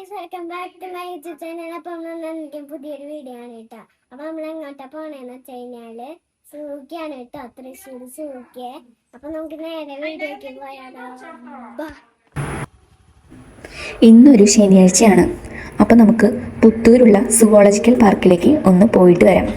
Guys welcome back to my YouTube channel. അപ്പം എനിക്ക് പുതിയൊരു വീഡിയോ ആണ് കേട്ടോ. അപ്പം നമ്മൾ എങ്ങോട്ടാ പോണേന്ന് വെച്ച് കഴിഞ്ഞാല് സൂക്കിയാണ് കേട്ടോ, തൃശ്ശൂർ സൂക്കിയെ. അപ്പം നമുക്ക് നേരെ വീഡിയോക്ക് പോയാലോ. ഇന്നൊരു ശനിയാഴ്ചയാണ്. അപ്പോൾ നമുക്ക് പുത്തൂരുള്ള സുവോളജിക്കൽ പാർക്കിലേക്ക് ഒന്ന് പോയിട്ട് വരാം.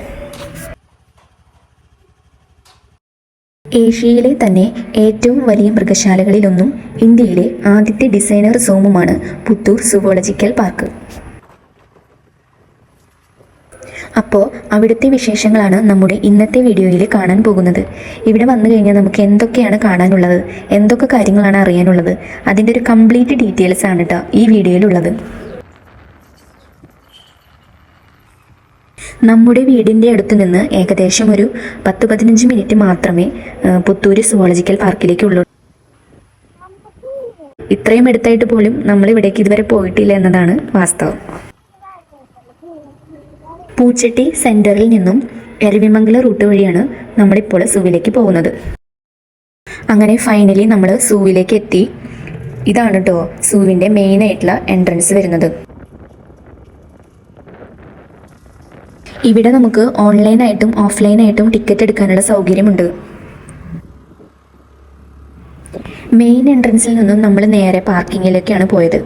ഏഷ്യയിലെ തന്നെ ഏറ്റവും വലിയ മൃഗശാലകളിലൊന്നും ഇന്ത്യയിലെ ആദ്യത്തെ ഡിസൈനർ സോമുമാണ് പുത്തൂർ സുവോളജിക്കൽ പാർക്ക്. അപ്പോൾ അവിടുത്തെ വിശേഷങ്ങളാണ് നമ്മുടെ ഇന്നത്തെ വീഡിയോയിൽ കാണാൻ പോകുന്നത്. ഇവിടെ വന്നു കഴിഞ്ഞാൽ നമുക്ക് എന്തൊക്കെയാണ് കാണാനുള്ളത്, എന്തൊക്കെ കാര്യങ്ങളാണ് അറിയാനുള്ളത്, അതിൻ്റെ ഒരു കംപ്ലീറ്റ് ഡീറ്റെയിൽസ് ആണ് കേട്ടോ ഈ വീഡിയോയിലുള്ളത്. നമ്മുടെ വീടിൻ്റെ അടുത്ത് നിന്ന് ഏകദേശം ഒരു 10-15 മിനിറ്റ് മാത്രമേ പുത്തൂര് സുവോളജിക്കൽ പാർക്കിലേക്കുള്ളൂ. ഇത്രയും അടുത്തായിട്ട് പോലും നമ്മൾ ഇവിടേക്ക് ഇതുവരെ പോയിട്ടില്ല എന്നതാണ് വാസ്തവം. പൂച്ചട്ടി സെൻറ്ററിൽ നിന്നും എരവിമംഗലം റൂട്ട് വഴിയാണ് നമ്മളിപ്പോൾ സൂവിലേക്ക് പോകുന്നത്. അങ്ങനെ ഫൈനലി നമ്മൾ സൂവിലേക്ക് എത്തി. ഇതാണ് കേട്ടോ സൂവിൻ്റെ മെയിൻ ആയിട്ടുള്ള എൻട്രൻസ് വരുന്നത്. ഇവിടെ നമുക്ക് ഓൺലൈനായിട്ടും ഓഫ്ലൈനായിട്ടും ടിക്കറ്റ് എടുക്കാനുള്ള സൗകര്യമുണ്ട്. മെയിൻ എൻട്രൻസിൽ നിന്നും നമ്മൾ നേരെ പാർക്കിങ്ങിലേക്കാണ് പോയത്.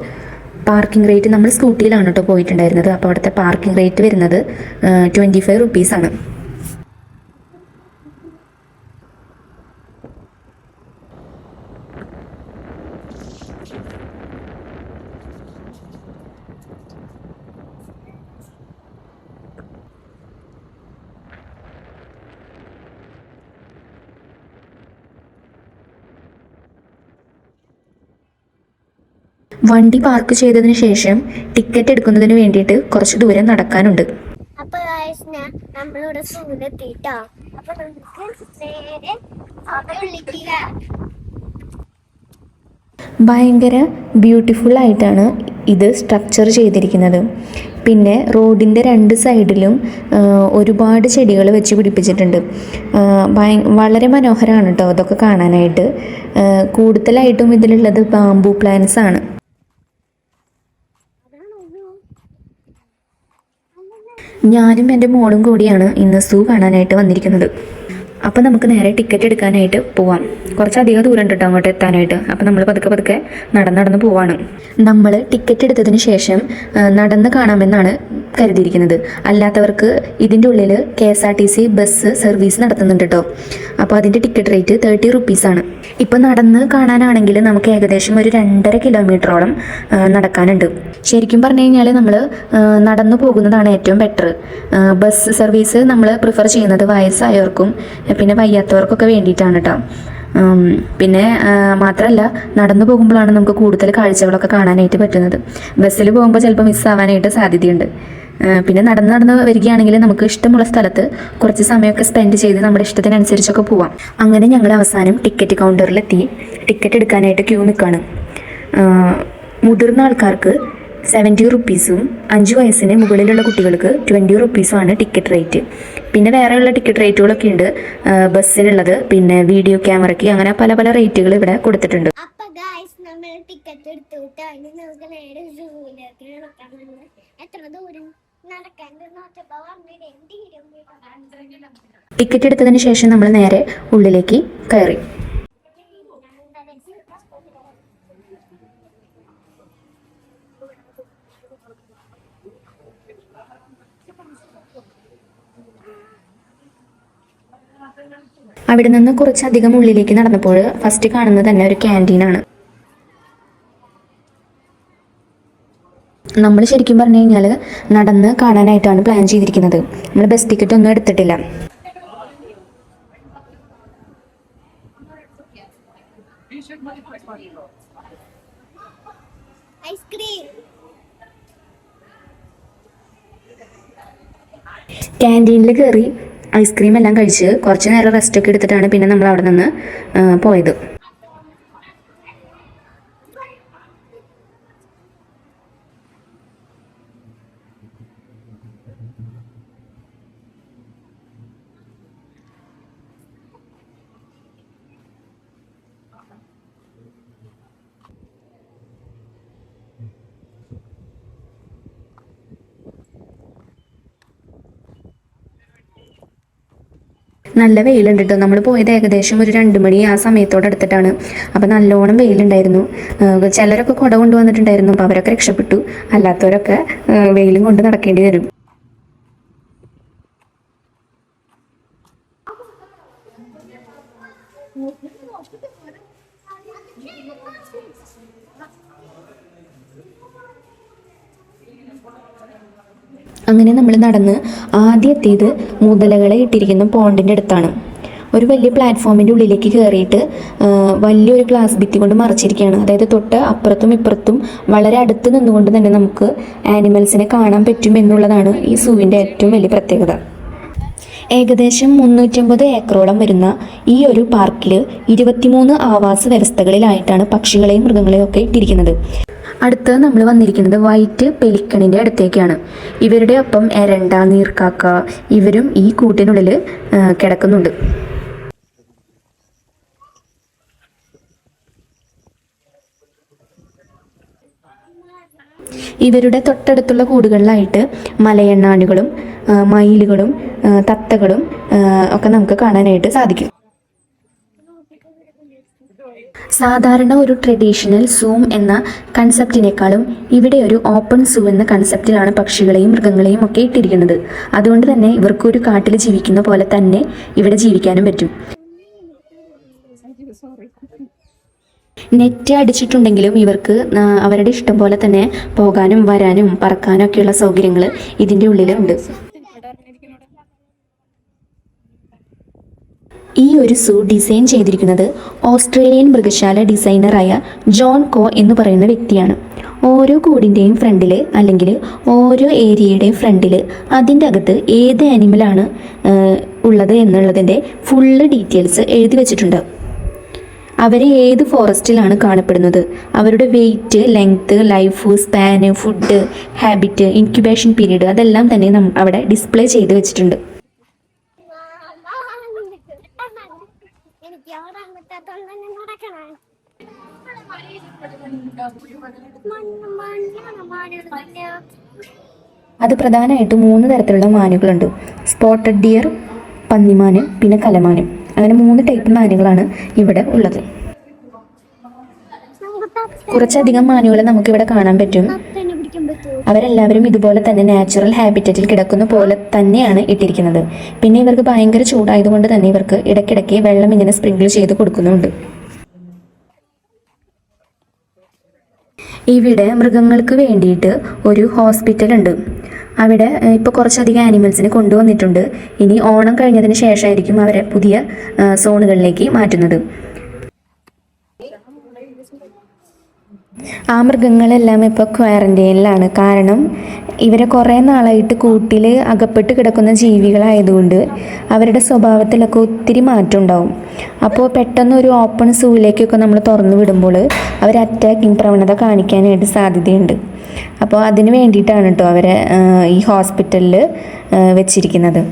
പാർക്കിംഗ് റേറ്റ് നമ്മൾ സ്കൂട്ടിയിലാണ് കേട്ടോ പോയിട്ടുണ്ടായിരുന്നത്. അപ്പോൾ അവിടുത്തെ പാർക്കിംഗ് റേറ്റ് വരുന്നത് 25 റുപ്പീസാണ്. വണ്ടി പാർക്ക് ചെയ്തതിന് ശേഷം ടിക്കറ്റ് എടുക്കുന്നതിന് വേണ്ടിയിട്ട് കുറച്ച് ദൂരം നടക്കാനുണ്ട്. അപ്പൊ നമ്മളിവിടെ സൂവിലെത്തിട്ടോ. അപ്പൊ നമുക്ക് നേരെ ഭയങ്കര ബ്യൂട്ടിഫുൾ ആയിട്ടാണ് ഇത് സ്ട്രക്ചർ ചെയ്തിരിക്കുന്നത്. പിന്നെ റോഡിൻ്റെ രണ്ട് സൈഡിലും ഒരുപാട് ചെടികൾ വെച്ച് പിടിപ്പിച്ചിട്ടുണ്ട്. വളരെ മനോഹരമാണ് കേട്ടോ അതൊക്കെ കാണാനായിട്ട്. കൂടുതലായിട്ടും ഇതിലുള്ളത് ബാംബൂ പ്ലാന്റ്സ് ആണ്. ഞാനും എൻ്റെ മോളും കൂടിയാണ് ഇന്ന് സൂ കാണാനായിട്ട് വന്നിരിക്കുന്നത്. അപ്പോൾ നമുക്ക് നേരെ ടിക്കറ്റ് എടുക്കാനായിട്ട് പോവാം. കുറച്ചധികം ദൂരം ഉണ്ട് കേട്ടോ അങ്ങോട്ട് എത്താനായിട്ട്. അപ്പോൾ നമ്മൾ പതുക്കെ നടന്ന് പോവാണ്. നമ്മൾ ടിക്കറ്റ് എടുത്തതിന് ശേഷം നടന്ന് കാണാമെന്നാണ് കരുതിയിരിക്കുന്നത്. അല്ലാത്തവർക്ക് ഇതിൻ്റെ ഉള്ളിൽ KSRTC ബസ് സർവീസ് നടത്തുന്നുണ്ട് കേട്ടോ. അപ്പോൾ അതിൻ്റെ ടിക്കറ്റ് റേറ്റ് 30 റുപ്പീസാണ്. ഇപ്പോൾ നടന്ന് കാണാനാണെങ്കിൽ നമുക്ക് ഏകദേശം ഒരു 2.5 കിലോമീറ്ററോളം നടക്കാനുണ്ട്. ശരിക്കും പറഞ്ഞു കഴിഞ്ഞാൽ നമ്മൾ നടന്നു പോകുന്നതാണ് ഏറ്റവും ബെറ്റർ. ബസ് സർവീസ് നമ്മൾ പ്രിഫർ ചെയ്യുന്നത് വയസ്സായവർക്കും പിന്നെ വയ്യാത്തവർക്കൊക്കെ വേണ്ടിയിട്ടാണ് കേട്ടോ. പിന്നെ മാത്രമല്ല നടന്നു പോകുമ്പോഴാണ് നമുക്ക് കൂടുതൽ കാഴ്ചകളൊക്കെ കാണാനായിട്ട് പറ്റുന്നത്. ബസ്സിൽ പോകുമ്പോൾ ചിലപ്പോൾ മിസ്സാവാനായിട്ട് സാധ്യതയുണ്ട്. പിന്നെ നടന്ന് വരികയാണെങ്കിൽ നമുക്ക് ഇഷ്ടമുള്ള സ്ഥലത്ത് കുറച്ച് സമയമൊക്കെ സ്പെൻഡ് ചെയ്ത് നമ്മുടെ ഇഷ്ടത്തിനനുസരിച്ചൊക്കെ പോവാം. അങ്ങനെ ഞങ്ങൾ അവസാനം ടിക്കറ്റ് കൗണ്ടറിലെത്തി. ടിക്കറ്റ് എടുക്കാനായിട്ട് ക്യൂ നിൽക്കുകയാണ്. മുതിർന്ന ആൾക്കാർക്ക് 70 റുപ്പീസും 5 വയസ്സിന് മുകളിലുള്ള കുട്ടികൾക്ക് 20 റുപ്പീസുമാണ് ടിക്കറ്റ് റേറ്റ്. പിന്നെ വേറെയുള്ള ടിക്കറ്റ് റേറ്റുകളൊക്കെ ഉണ്ട്, ബസ്സിനുള്ളത്, പിന്നെ വീഡിയോ ക്യാമറയ്ക്ക്, അങ്ങനെ പല റേറ്റുകൾ ഇവിടെ കൊടുത്തിട്ടുണ്ട്. ടിക്കറ്റ് എടുത്തു ഇനി നമുക്ക് നേരെ സൂവിലേക്ക് നടക്കാൻ. എത്ര ദൂരം നടക്കാൻ? ടിക്കറ്റ് എടുത്തതിന് ശേഷം നമ്മൾ നേരെ ഉള്ളിലേക്ക് കയറി. അവിടെ നിന്ന് കുറച്ചധികം ഉള്ളിലേക്ക് നടന്നപ്പോൾ ഫസ്റ്റ് കാണുന്നത് തന്നെ ഒരു ക്യാൻറ്റീനാണ്. നമ്മൾ ശരിക്കും പറഞ്ഞു കഴിഞ്ഞാൽ നടന്ന് കാണാനായിട്ടാണ് പ്ലാൻ ചെയ്തിരിക്കുന്നത്. നമ്മൾ ബസ് ടിക്കറ്റ് ഒന്നും എടുത്തിട്ടില്ല. ക്യാൻറ്റീനിൽ കയറി ഐസ്ക്രീം എല്ലാം കഴിച്ച് കുറച്ച് നേരം റെസ്റ്റൊക്കെ എടുത്തിട്ടാണ് പിന്നെ നമ്മൾ അവിടെ നിന്ന് പോയത്. നല്ല വെയിലുണ്ട് കേട്ടോ. നമ്മൾ പോയത് ഏകദേശം ഒരു 2 മണി ആ സമയത്തോട് അടുത്തിട്ടാണ്. അപ്പോൾ നല്ലോണം വെയിലുണ്ടായിരുന്നു. ചിലരൊക്കെ കുട കൊണ്ടുവന്നിട്ടുണ്ടായിരുന്നു. അപ്പോൾ അവരൊക്കെ രക്ഷപ്പെട്ടു. അല്ലാത്തവരൊക്കെ വെയിലും കൊണ്ട് നടക്കേണ്ടി വരും. അങ്ങനെ നമ്മൾ നടന്ന് ആദ്യം എത്തിയത് മുതലകളെ ഇട്ടിരിക്കുന്ന പോണ്ടിൻ്റെ അടുത്താണ്. ഒരു വലിയ പ്ലാറ്റ്ഫോമിൻ്റെ ഉള്ളിലേക്ക് കയറിയിട്ട് വലിയൊരു ഗ്ലാസ് ഭിത്തി കൊണ്ട് മറച്ചിരിക്കുകയാണ്. അതായത് തൊട്ട് അപ്പുറത്തും ഇപ്പുറത്തും വളരെ അടുത്ത് നിന്നുകൊണ്ട് തന്നെ നമുക്ക് ആനിമൽസിനെ കാണാൻ പറ്റും എന്നുള്ളതാണ് ഈ സൂവിൻ്റെ ഏറ്റവും വലിയ പ്രത്യേകത. ഏകദേശം 350 ഏക്കറോളം വരുന്ന ഈ ഒരു പാർക്കിൽ 23 ആവാസ വ്യവസ്ഥകളിലായിട്ടാണ് പക്ഷികളെയും മൃഗങ്ങളെയും ഒക്കെ ഇട്ടിരിക്കുന്നത്. അടുത്ത് നമ്മൾ വന്നിരിക്കുന്നത് വൈറ്റ് പെലിക്കണിൻ്റെ അടുത്തേക്കാണ്. ഇവരുടെ ഒപ്പം എരണ്ട, നീർക്കാക്ക ഇവരും ഈ കൂട്ടിനുള്ളിൽ കിടക്കുന്നുണ്ട്. ഇവരുടെ തൊട്ടടുത്തുള്ള കൂടുകളിലായിട്ട് മലയണ്ണാനുകളും മയിലുകളും തത്തകളും ഒക്കെ നമുക്ക് കാണാനായിട്ട് സാധിക്കും. സാധാരണ ഒരു ട്രഡീഷണൽ സൂം എന്ന കൺസെപ്റ്റിനേക്കാളും ഇവിടെ ഒരു ഓപ്പൺ സൂ എന്ന കൺസെപ്റ്റിലാണ് പക്ഷികളെയും മൃഗങ്ങളെയും ഒക്കെ ഇട്ടിരിക്കുന്നത്. അതുകൊണ്ട് തന്നെ ഇവർക്കൊരു കാട്ടിൽ ജീവിക്കുന്ന പോലെ തന്നെ ഇവിടെ ജീവിക്കാനും പറ്റും. നെറ്റ് അടിച്ചിട്ടുണ്ടെങ്കിലും ഇവർക്ക് അവരുടെ ഇഷ്ടം പോലെ തന്നെ പോകാനും വരാനും പറക്കാനും ഒക്കെയുള്ള സൗകര്യങ്ങൾ ഇതിൻ്റെ ഉള്ളിലുണ്ട്. ഈ ഒരു സൂ ഡിസൈൻ ചെയ്തിരിക്കുന്നത് ഓസ്ട്രേലിയൻ മൃഗശാല ഡിസൈനറായ ജോൺ കോ എന്ന് പറയുന്ന വ്യക്തിയാണ്. ഓരോ കൂടിൻ്റെയും ഫ്രണ്ടിൽ അല്ലെങ്കിൽ ഓരോ ഏരിയയുടെയും ഫ്രണ്ടിൽ അതിൻ്റെ അകത്ത് ഏത് ആനിമലാണ് ഉള്ളത് എന്നുള്ളതിൻ്റെ ഫുള്ള് ഡീറ്റെയിൽസ് എഴുതി വച്ചിട്ടുണ്ട്. അവർ ഏത് ഫോറസ്റ്റിലാണ് കാണപ്പെടുന്നത്, അവരുടെ weight, length, life span, food, habit, incubation period അതെല്ലാം തന്നെ അവിടെ ഡിസ്പ്ലേ ചെയ്ത് വെച്ചിട്ടുണ്ട്. അത് പ്രധാനമായിട്ടും 3 തരത്തിലുള്ള മാനുകളുണ്ട്. സ്പോട്ടഡ് ഡിയർ, പന്നിമാന്, പിന്നെ കലമാന്. അങ്ങനെ 3 ടൈപ്പ് മാനുകളാണ് ഇവിടെ ഉള്ളത്. കുറച്ചധികം മാനുകളെ നമുക്കിവിടെ കാണാൻ പറ്റും. അവരെല്ലാവരും ഇതുപോലെ തന്നെ നാച്ചുറൽ ഹാബിറ്ററ്റിൽ കിടക്കുന്ന പോലെ തന്നെയാണ് ഇട്ടിരിക്കുന്നത്. പിന്നെ ഇവർക്ക് ഭയങ്കര ചൂടായതുകൊണ്ട് തന്നെ ഇവർക്ക് ഇടയ്ക്കിടയ്ക്ക് വെള്ളം ഇങ്ങനെ സ്പ്രിങ്കിൾ ചെയ്ത് കൊടുക്കുന്നുണ്ട്. ഇവിടെ മൃഗങ്ങൾക്ക് വേണ്ടിയിട്ട് ഒരു ഹോസ്പിറ്റൽ ഉണ്ട്. അവിടെ ഇപ്പോൾ കുറച്ചധികം ആനിമൽസിനെ കൊണ്ടുവന്നിട്ടുണ്ട്. ഇനി ഓണം കഴിഞ്ഞതിന് ശേഷമായിരിക്കും അവരെ പുതിയ സോണുകളിലേക്ക് മാറ്റുന്നത്. ആ മൃഗങ്ങളെല്ലാം ഇപ്പോൾ ക്വാറന്റൈനിലാണ്. കാരണം ഇവരെ കുറേ നാളായിട്ട് കൂട്ടിൽ അകപ്പെട്ട് കിടക്കുന്ന ജീവികളായതുകൊണ്ട് അവരുടെ സ്വഭാവത്തിലൊക്കെ ഒത്തിരി മാറ്റം ഉണ്ടാവും. അപ്പോൾ പെട്ടെന്ന് ഒരു ഓപ്പൺ സൂവിലേക്കൊക്കെ നമ്മൾ തുറന്നു വിടുമ്പോൾ അവർ അറ്റാക്കിങ് പ്രവണത കാണിക്കാനായിട്ട് സാധ്യതയുണ്ട്. അപ്പോൾ അതിന് വേണ്ടിയിട്ടാണ് കേട്ടോ അവരെ ഈ ഹോസ്പിറ്റലിൽ വെച്ചിരിക്കുന്നത്.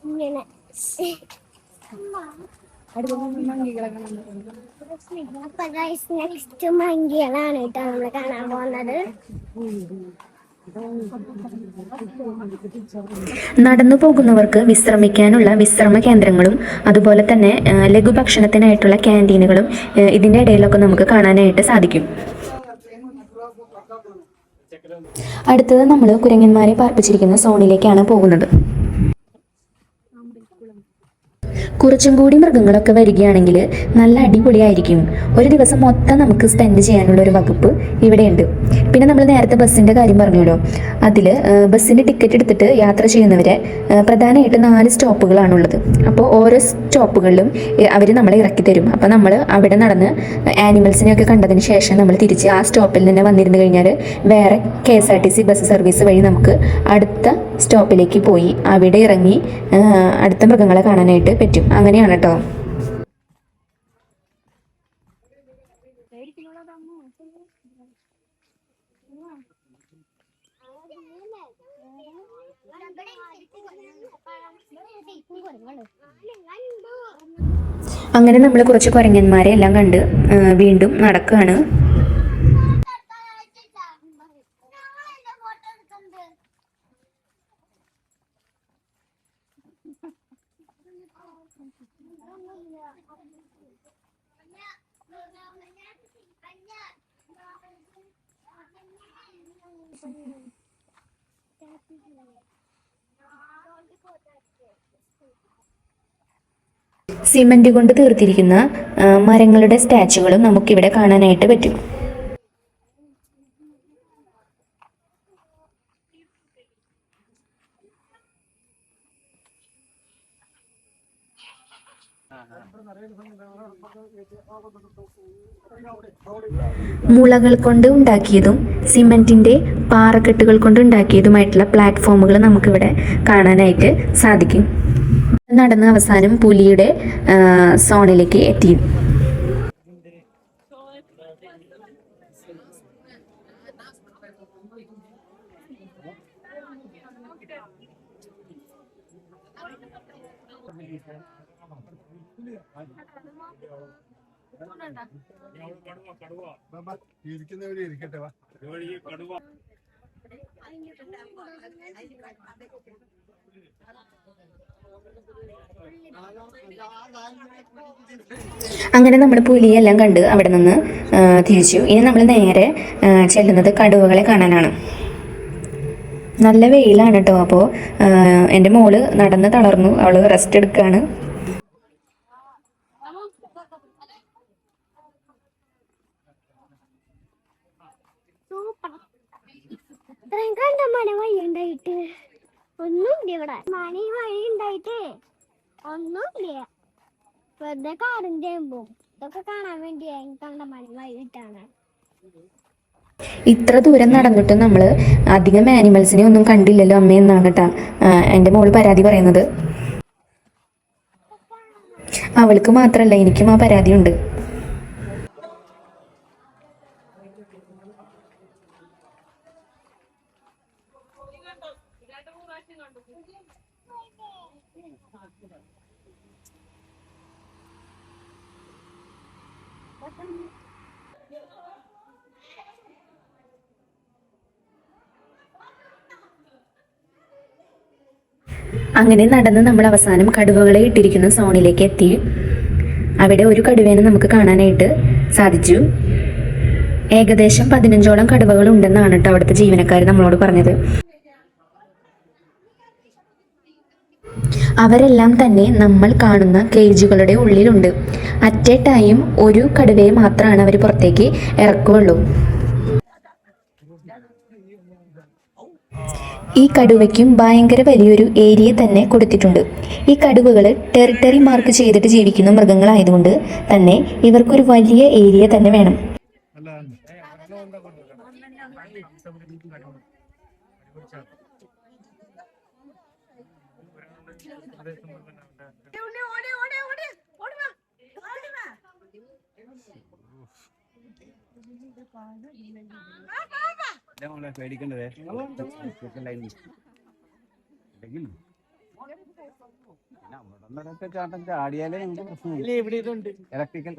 ഇങ്ങനെ നെക്സ്റ്റ് മങ്കികളാണ് കേട്ടോ നമ്മൾ കാണാൻ പോകുന്നത്. നടന്നു പോകുന്നവർക്ക് വിശ്രമിക്കാനുള്ള വിശ്രമ കേന്ദ്രങ്ങളും അതുപോലെ തന്നെ ലഘുഭക്ഷണത്തിനായിട്ടുള്ള ക്യാൻറ്റീനുകളും ഇതിൻ്റെ ഇടയിലൊക്കെ നമുക്ക് കാണാനായിട്ട് സാധിക്കും. അടുത്തത് നമ്മൾ കുരങ്ങന്മാരെ പാർപ്പിച്ചിരിക്കുന്ന സോണിലേക്കാണ് പോകുന്നത്. കുറച്ചും കൂടി മൃഗങ്ങളൊക്കെ വരികയാണെങ്കിൽ നല്ല അടിപൊളിയായിരിക്കും. ഒരു ദിവസം മൊത്തം നമുക്ക് സ്പെൻഡ് ചെയ്യാനുള്ള ഒരു വകുപ്പ് ഇവിടെയുണ്ട്. പിന്നെ നമ്മൾ നേരത്തെ ബസ്സിൻ്റെ കാര്യം പറഞ്ഞല്ലോ, അതിൽ ബസ്സിൻ്റെ ടിക്കറ്റ് എടുത്തിട്ട് യാത്ര ചെയ്യുന്നവരെ പ്രധാനമായിട്ട് 4 സ്റ്റോപ്പുകളാണുള്ളത്. അപ്പോൾ ഓരോ സ്റ്റോപ്പുകളിലും അവർ നമ്മളെ ഇറക്കി തരും. അപ്പോൾ നമ്മൾ അവിടെ നടന്ന് ആനിമൽസിനെയൊക്കെ കണ്ടതിന് ശേഷം നമ്മൾ തിരിച്ച് ആ സ്റ്റോപ്പിൽ തന്നെ വന്നിരുന്നു കഴിഞ്ഞാൽ വേറെ KSRTC ബസ് സർവീസ് വഴി നമുക്ക് അടുത്ത സ്റ്റോപ്പിലേക്ക് പോയി അവിടെ ഇറങ്ങി അടുത്ത മൃഗങ്ങളെ കാണാനായിട്ട് പറ്റും. അങ്ങനെയാണ് കേട്ടോ. അങ്ങനെ നമ്മൾ കുറച്ച് കുരങ്ങന്മാരെ എല്ലാം കണ്ട് വീണ്ടും നടക്കുകയാണ്. സിമന്റ് കൊണ്ട് തീർത്തിരിക്കുന്ന മരങ്ങളുടെ സ്റ്റാച്ചുകളും നമുക്കിവിടെ കാണാനായിട്ട് പറ്റും. മുളകൾ കൊണ്ട് ഉണ്ടാക്കിയതും സിമന്റിന്റെ പാറക്കെട്ടുകൾ കൊണ്ട് ഉണ്ടാക്കിയതുമായിട്ടുള്ള പ്ലാറ്റ്ഫോമുകൾ നമുക്കിവിടെ കാണാനായിട്ട് സാധിക്കും. നടന്ന അവസാനം പുലിയുടെ സോണിലേക്ക് എത്തി. അങ്ങനെ നമ്മൾ പുലിയെല്ലാം കണ്ട് അവിടെ നിന്ന് തിരിച്ചു. ഇനി നമ്മൾ നേരെ ചെല്ലുന്നത് കടുവകളെ കാണാനാണ്. നല്ല വെയിലാണ് കേട്ടോ. അപ്പോൾ എൻ്റെ മോള് നടന്ന് തളർന്നു, അവള് റെസ്റ്റ് എടുക്കുകയാണ്. ഇത്രയും കണ്ട മണി വഴി ഉണ്ടായിട്ട് ഒന്നുമില്ല. ഇവിടെ മണി വഴി ഉണ്ടായിട്ട് ഒന്നുമില്ല. വെറുതെ കാറും ചെയ്യുമ്പോ ഇതൊക്കെ കാണാൻ വേണ്ടി കണ്ട മണി വഴി ഇട്ടാണ്. ഇത്ര ദൂരം നടന്നിട്ട് നമ്മൾ അധികം ആനിമൽസിനെ ഒന്നും കണ്ടില്ലല്ലോ അമ്മ എന്നാണ് കേട്ടാ എൻ്റെ മോള് പരാതി പറയുന്നത്. അവൾക്ക് മാത്രമല്ല, എനിക്കും ആ പരാതിയുണ്ട്. അങ്ങനെ നടന്ന് നമ്മൾ അവസാനം കടുവകളെ ഇട്ടിരിക്കുന്ന സോണിലേക്ക് എത്തി. അവിടെ ഒരു കടുവേനെ നമുക്ക് കാണാനായിട്ട് സാധിച്ചു. ഏകദേശം 15ഓളം കടുവകൾ ഉണ്ടെന്നാണ് കേട്ടോ അവിടുത്തെ ജീവനക്കാർ നമ്മളോട് പറഞ്ഞത്. അവരെല്ലാം തന്നെ നമ്മൾ കാണുന്ന കേജുകളുടെ ഉള്ളിലുണ്ട്. അറ്റ് എ ടൈം ഒരു കടുവയെ മാത്രമാണ് അവർ പുറത്തേക്ക് ഇറക്കുകയുള്ളൂ. ഈ കടുവയ്ക്കും ഭയങ്കര വലിയൊരു ഏരിയ തന്നെ കൊടുത്തിട്ടുണ്ട്. ഈ കടുവകൾ ടെറിട്ടറി മാർക്ക് ചെയ്തിട്ട് ജീവിക്കുന്ന മൃഗങ്ങളായതുകൊണ്ട് തന്നെ ഇവർക്കൊരു വലിയ ഏരിയ തന്നെ വേണം. പേടിക്കണ്ടേ ചാട്ടം ചാടിയാലേ നമുക്ക് പ്രശ്നമില്ല. ഇവിടെ ഇതുണ്ട് ഇലക്ട്രിക്കൽ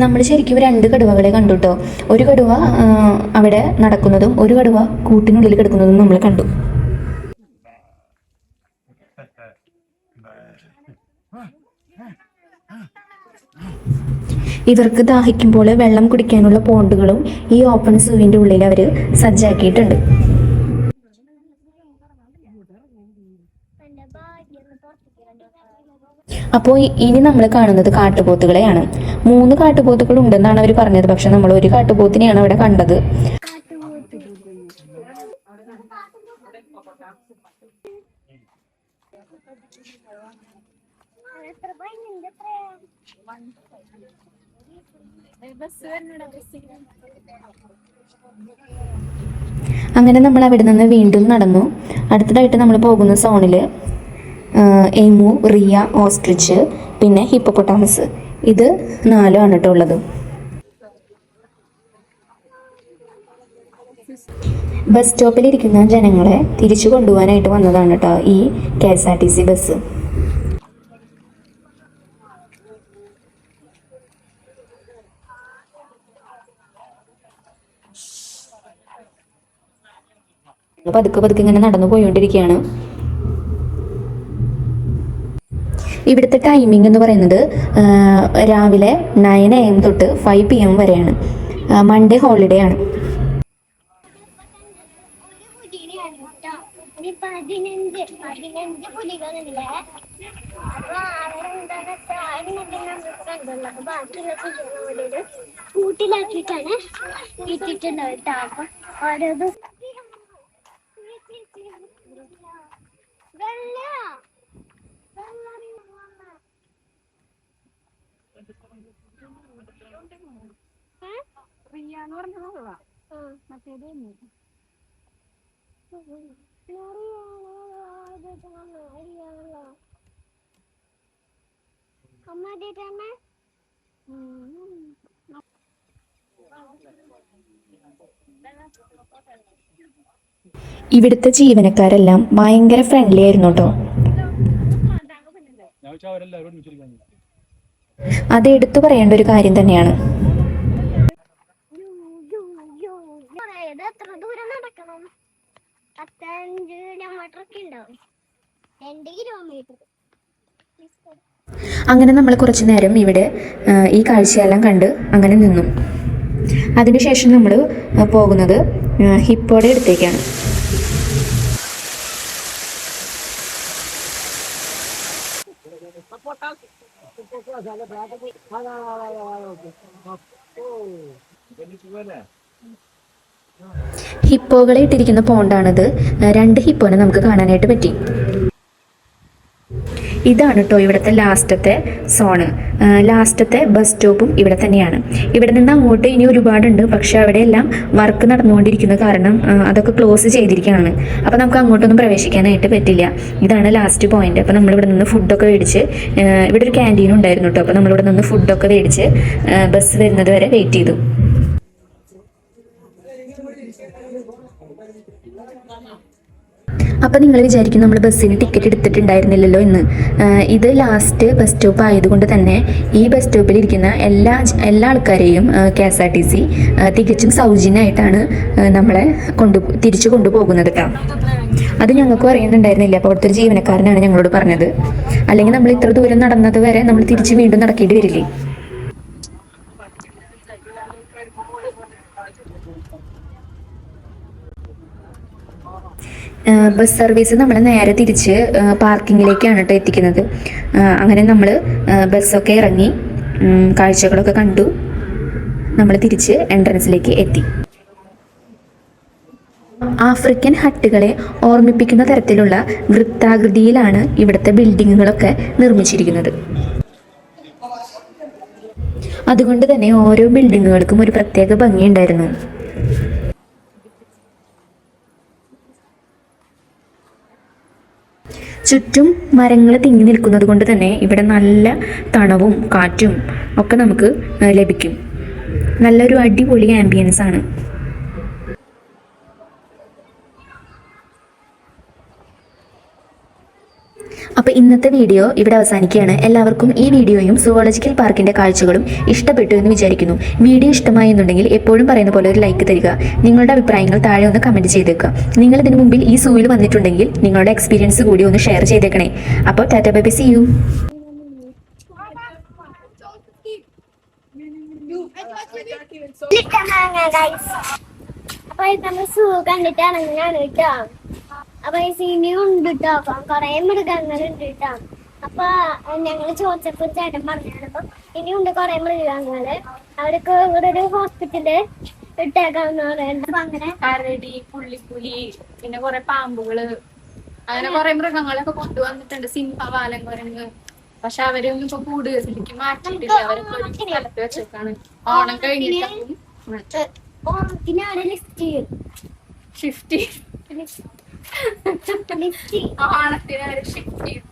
നമ്മൾ ശരിക്കും 2 കടുവകളെ കണ്ടു കേട്ടോ. ഒരു കടുവ അവിടെ നടക്കുന്നതും ഒരു കടുവ കൂട്ടിനുള്ളിൽ കിടക്കുന്നതും നമ്മൾ കണ്ടു. ഇവർക്ക് ദാഹിക്കുമ്പോൾ വെള്ളം കുടിക്കാനുള്ള പോണ്ടുകളും ഈ ഓപ്പൺ സൂവിൻ്റെ ഉള്ളിൽ അവർ സജ്ജാക്കിയിട്ടുണ്ട്. അപ്പോൾ ഇനി നമ്മൾ കാണുന്നത് കാട്ടുപോത്തുകളെയാണ്. 3 കാട്ടുപോത്തുകൾ ഉണ്ടെന്നാണ് അവർ പറഞ്ഞത്. പക്ഷെ നമ്മൾ ഒരു കാട്ടുപോത്തിനെയാണ് അവിടെ കണ്ടത്. അങ്ങനെ നമ്മൾ അവിടെ നിന്ന് വീണ്ടും നടന്നു. അടുത്തതായിട്ട് നമ്മൾ പോകുന്ന സോണിൽ എമു, റിയ, ഓസ്ട്രിച്ച്, പിന്നെ ഹിപ്പോപ്പൊട്ടാമസ്, ഇത് 4 ആണ് കേട്ടോ ഉള്ളത്. ബസ് സ്റ്റോപ്പിലിരിക്കുന്ന ജനങ്ങളെ തിരിച്ചു കൊണ്ടുപോകാനായിട്ട് വന്നതാണ് കേട്ടോ ഈ KSRTC ബസ്. പതുക്കെ പതുക്കെ ഇങ്ങനെ നടന്നു പോയിക്കൊണ്ടിരിക്കുകയാണ്. ഇവിടുത്തെ ടൈമിംഗ് എന്ന് പറയുന്നത് രാവിലെ 9 AM തൊട്ട് 5 PM വരെയാണ്. മൺഡേ ഹോളിഡേ ആണ്. 15 പുലികളുണ്ട്. അപ്പൊ അവിടെ എന്താന്ന് വെച്ചാൽ അതിനൊക്കെ ബാക്കിയുള്ള കുട്ടികളോട് കൂട്ടിലാക്കിയിട്ടാണ് ഇട്ടിട്ടുള്ളത് കേട്ടോ. അപ്പൊ ഓരോ ഇവിടുത്തെ ജീവനക്കാരെല്ലാം ഭയങ്കര ഫ്രണ്ട്ലി ആയിരുന്നു കേട്ടോ. അത് എടുത്തു പറയേണ്ട ഒരു കാര്യം തന്നെയാണ്. എത്ര ദൂരം നടക്കണം? 15 കിലോമീറ്റർ ഒക്കെ ഉണ്ടാവും. 2 കിലോമീറ്റർ. അങ്ങനെ നമ്മൾ കുറച്ചു നേരം ഇവിടെ ഈ കാഴ്ചയെല്ലാം കണ്ട് അങ്ങനെ നിന്നു. അതിനുശേഷം നമ്മൾ പോകുന്നത് ഹിപ്പോയുടെ അടുത്തേക്കാണ്. ഹിപ്പോകളെ ഇട്ടിരിക്കുന്ന പോണ്ടാണിത്. 2 ഹിപ്പോനെ നമുക്ക് കാണാനായിട്ട് പറ്റി. ഇതാണ് കേട്ടോ ഇവിടുത്തെ ലാസ്റ്റത്തെ സോണ്. ലാസ്റ്റത്തെ ബസ് സ്റ്റോപ്പും ഇവിടെ തന്നെയാണ്. ഇവിടെ നിന്ന് അങ്ങോട്ട് ഇനി ഒരുപാടുണ്ട്. പക്ഷെ അവിടെയെല്ലാം വർക്ക് നടന്നുകൊണ്ടിരിക്കുന്ന കാരണം അതൊക്കെ ക്ലോസ് ചെയ്തിരിക്കുകയാണ്. അപ്പോൾ നമുക്ക് അങ്ങോട്ടൊന്നും പ്രവേശിക്കാനായിട്ട് പറ്റില്ല. ഇതാണ് ലാസ്റ്റ് പോയിന്റ്. അപ്പോൾ നമ്മളിവിടെ നിന്ന് ഫുഡൊക്കെ മേടിച്ച്, ഇവിടെ ഒരു ക്യാൻറ്റീൻ ഉണ്ടായിരുന്നു കേട്ടോ. അപ്പോൾ നമ്മളിവിടെ നിന്ന് ഫുഡൊക്കെ മേടിച്ച് ബസ് വരുന്നത് വരെ വെയിറ്റ് ചെയ്തു. അപ്പോൾ നിങ്ങൾ വിചാരിക്കും നമ്മൾ ബസ്സിന് ടിക്കറ്റ് എടുത്തിട്ടുണ്ടായിരുന്നില്ലല്ലോ എന്ന്. ഇത് ലാസ്റ്റ് ബസ് സ്റ്റോപ്പ് ആയതുകൊണ്ട് തന്നെ ഈ ബസ് സ്റ്റോപ്പിൽ ഇരിക്കുന്ന എല്ലാ ആൾക്കാരെയും KSRTC തികച്ചും സൗജന്യമായിട്ടാണ് നമ്മളെ തിരിച്ചു കൊണ്ടുപോകുന്നത് കേട്ടോ. അത് ഞങ്ങൾക്കും അറിയുന്നുണ്ടായിരുന്നില്ല. അപ്പോൾ അവിടുത്തെ ഒരു ജീവനക്കാരനാണ് ഞങ്ങളോട് പറഞ്ഞത്. അല്ലെങ്കിൽ നമ്മൾ ഇത്ര ദൂരം നടന്നത് വരെ നമ്മൾ തിരിച്ച് വീണ്ടും നടക്കേണ്ടി വരില്ലേ. ബസ് സർവീസ് നമ്മളെ നേരെ തിരിച്ച് പാർക്കിങ്ങിലേക്കാണ് കേട്ടോ എത്തിക്കുന്നത്. അങ്ങനെ നമ്മൾ ബസ്സൊക്കെ ഇറങ്ങി കാഴ്ചകളൊക്കെ കണ്ടു നമ്മൾ തിരിച്ച് എൻട്രൻസിലേക്ക് എത്തി. ആഫ്രിക്കൻ ഹട്ടുകളെ ഓർമ്മിപ്പിക്കുന്ന തരത്തിലുള്ള വൃത്താകൃതിയിലാണ് ഇവിടുത്തെ ബിൽഡിങ്ങുകളൊക്കെ നിർമ്മിച്ചിരിക്കുന്നത്. അതുകൊണ്ട് തന്നെ ഓരോ ബിൽഡിങ്ങുകൾക്കും ഒരു പ്രത്യേക ഭംഗിയുണ്ടായിരുന്നു. ചുറ്റും മരങ്ങൾ തിങ്ങി നിൽക്കുന്നത് കൊണ്ട് തന്നെ ഇവിടെ നല്ല തണവും കാറ്റും ഒക്കെ നമുക്ക് ലഭിക്കും. നല്ലൊരു അടിപൊളി ആംബിയൻസ് ആണ്. അപ്പോൾ ഇന്നത്തെ വീഡിയോ ഇവിടെ അവസാനിക്കുകയാണ്. എല്ലാവർക്കും ഈ വീഡിയോയും സുവോളജിക്കൽ പാർക്കിൻ്റെ കാഴ്ചകളും ഇഷ്ടപ്പെട്ടു എന്ന് വിചാരിക്കുന്നു. വീഡിയോ ഇഷ്ടമായി എന്നുണ്ടെങ്കിൽ എപ്പോഴും പറയുന്ന പോലെ ഒരു ലൈക്ക് തരിക. നിങ്ങളുടെ അഭിപ്രായങ്ങൾ താഴെ ഒന്ന് കമൻറ്റ് ചെയ്തേക്കുക. നിങ്ങൾ ഇതിനു മുമ്പിൽ ഈ സൂവിൽ വന്നിട്ടുണ്ടെങ്കിൽ നിങ്ങളുടെ എക്സ്പീരിയൻസ് കൂടി ഒന്ന് ഷെയർ ചെയ്തേക്കണേ. അപ്പോൾ tata bye bye, see you. അപ്പൊ ഇത് നമ്മൾ സൂ കണ്ടിട്ട് ഇറങ്ങാണ് കേട്ടോ. അപ്പൊ ഇനിയും ഉണ്ട് കേട്ടോ. അപ്പൊ കൊറേ മൃഗങ്ങളുണ്ട് കേട്ടോ. അപ്പൊ ഞങ്ങള് ചോദിച്ചപ്പോ ചേട്ടൻ പറഞ്ഞാണ് അപ്പൊ ഇനിയുണ്ട് കൊറേ മൃഗങ്ങള്. അവിടേക്ക് ഇവിടെ ഒരു ഹോസ്പിറ്റല് ഇട്ടേക്കാന്ന് പറയുന്നത്. അപ്പൊ അങ്ങനെ കരടി, പുള്ളിപ്പുലി, പിന്നെ കൊറേ പാമ്പുകള്, അങ്ങനെ കൊറേ മൃഗങ്ങളൊക്കെ കൊണ്ടുവന്നിട്ടുണ്ട്. സിംഹവാലൻ കുരങ്ങ്. പക്ഷെ അവരൊന്നും ഇപ്പൊ കൂട് ശരിക്കും മാറ്റിയിട്ടില്ല. അവരൊക്കെ ഒരു സ്ഥലത്ത് വെച്ചേക്കാണ്. ഓണം കഴിഞ്ഞിട്ടാവും ഓണത്തിനാണ് ലിഫ്റ്റ് ഷിഫ്റ്റ് ലിഫ്റ്റ് ഓണത്തിന് അവര് ഷിഫ്റ്റ് ചെയ്യും.